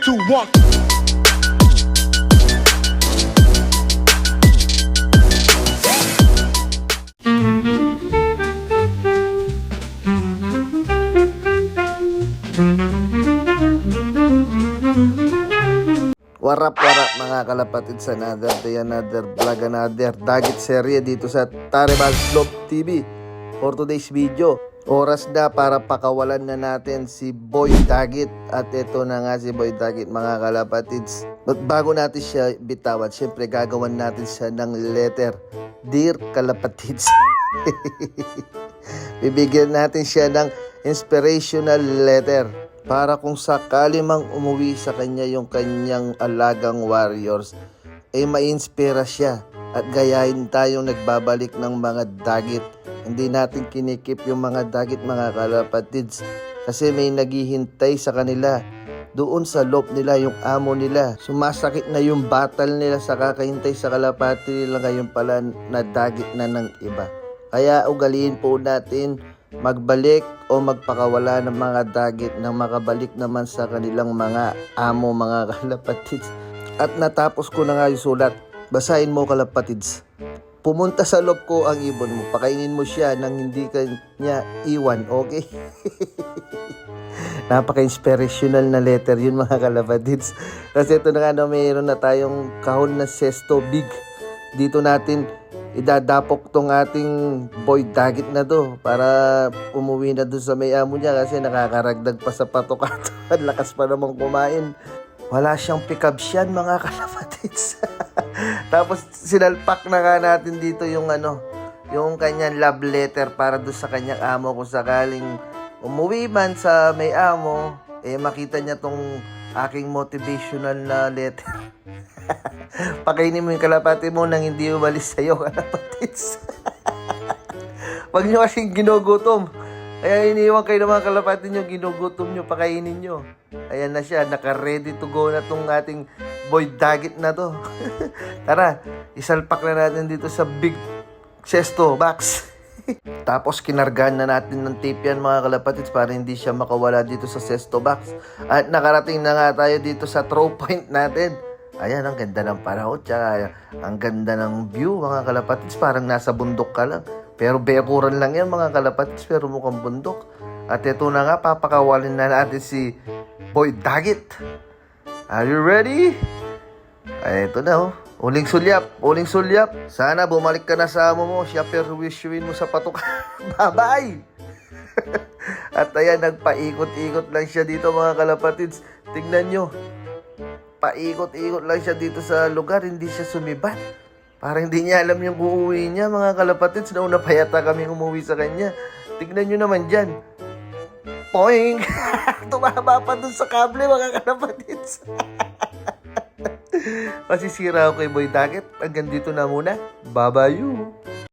2, 1. Warap mga kalapatid sa another day, another vlog, another dagit serye dito sa Tarebal Slope TV. For today's video, oras na para pakawalan na natin si Boy Dagit. At ito na nga si Boy Dagit mga kalapatids. At bago natin siya bitawan, syempre gagawan natin siya ng letter. Dear kalapatids. Bibigyan natin siya ng inspirational letter para kung sakali mang umuwi sa kanya yung kanyang alagang warriors, ma-inspira siya at gayahin tayong nagbabalik ng mga dagit. Hindi natin kinikip yung mga dagit mga kalapatids kasi may naghihintay sa kanila doon sa loob nila, yung amo nila. Sumasakit na yung battle nila sa kakahintay sa kalapati nila, ngayon pala na dagit na ng iba. Kaya ugaliin po natin magbalik o magpakawala ng mga dagit nang makabalik naman sa kanilang mga amo mga kalapatids. At natapos ko na nga yung sulat. Basahin mo kalapatids. Pumunta sa loob ko ang ibon mo. Pakainin mo siya nang hindi ka niya iwan, okay? Napaka-inspirational na letter yun mga kalapatids. Kasi ito na nga, mayroon na tayong kahon na sesto big. Dito natin idadapok tong ating Boy Dagit na to para umuwi na doon sa may amo niya kasi nakakaragdag pa sa patokato. Lakas pa namang kumain. Wala siyang pick-up siyan mga kalapatids. Tapos sinalpak na nga natin dito yung yung kanyang love letter para doon sa kanyang amo kung sakaling umuwi man sa may amo, makita niya tong aking motivational na letter. Pakainin mo yung kalapati mo nang hindi umalis sa'yo, kalapatids. Huwag nyo kasing ginugutom. Kaya iniwan kayo ng mga kalapati nyo, ginugutom nyo, pakainin nyo. Ayan na siya, naka-ready to go na tong ating Boy Dagit na to. Tara, isalpak na natin dito sa big sesto box. Tapos kinargahan na natin ng tape yan mga kalapatids para hindi siya makawala dito sa sesto box. At nakarating na nga tayo dito sa throw point natin. Ayan, ang ganda ng panahon, tsaka ang ganda ng view mga kalapatids. Parang nasa bundok ka lang. Pero bekuran lang yan mga kalapatids, pero mukhang bundok. At ito na nga, papakawalin na natin si Boy Dagit. Are you ready? Ay, ito na Uling sulyap, uling sulyap. Sana bumalik ka na sa amo mo. Siya perwishuin mo sa patok. Bye-bye! At ayan, nagpaikot-ikot lang siya dito mga kalapatids. Tingnan nyo. Paikot-ikot lang siya dito sa lugar. Hindi siya sumibat. Parang hindi niya alam yung uuwi niya mga kalapatids. Nauna pa yata kami umuwi sa kanya. Tignan nyo naman dyan. Poing! Tumaba pa dun sa kable mga kalapatids. Masisira ako kay Boy Dagit. Hanggang dito na muna. Bye-bye you.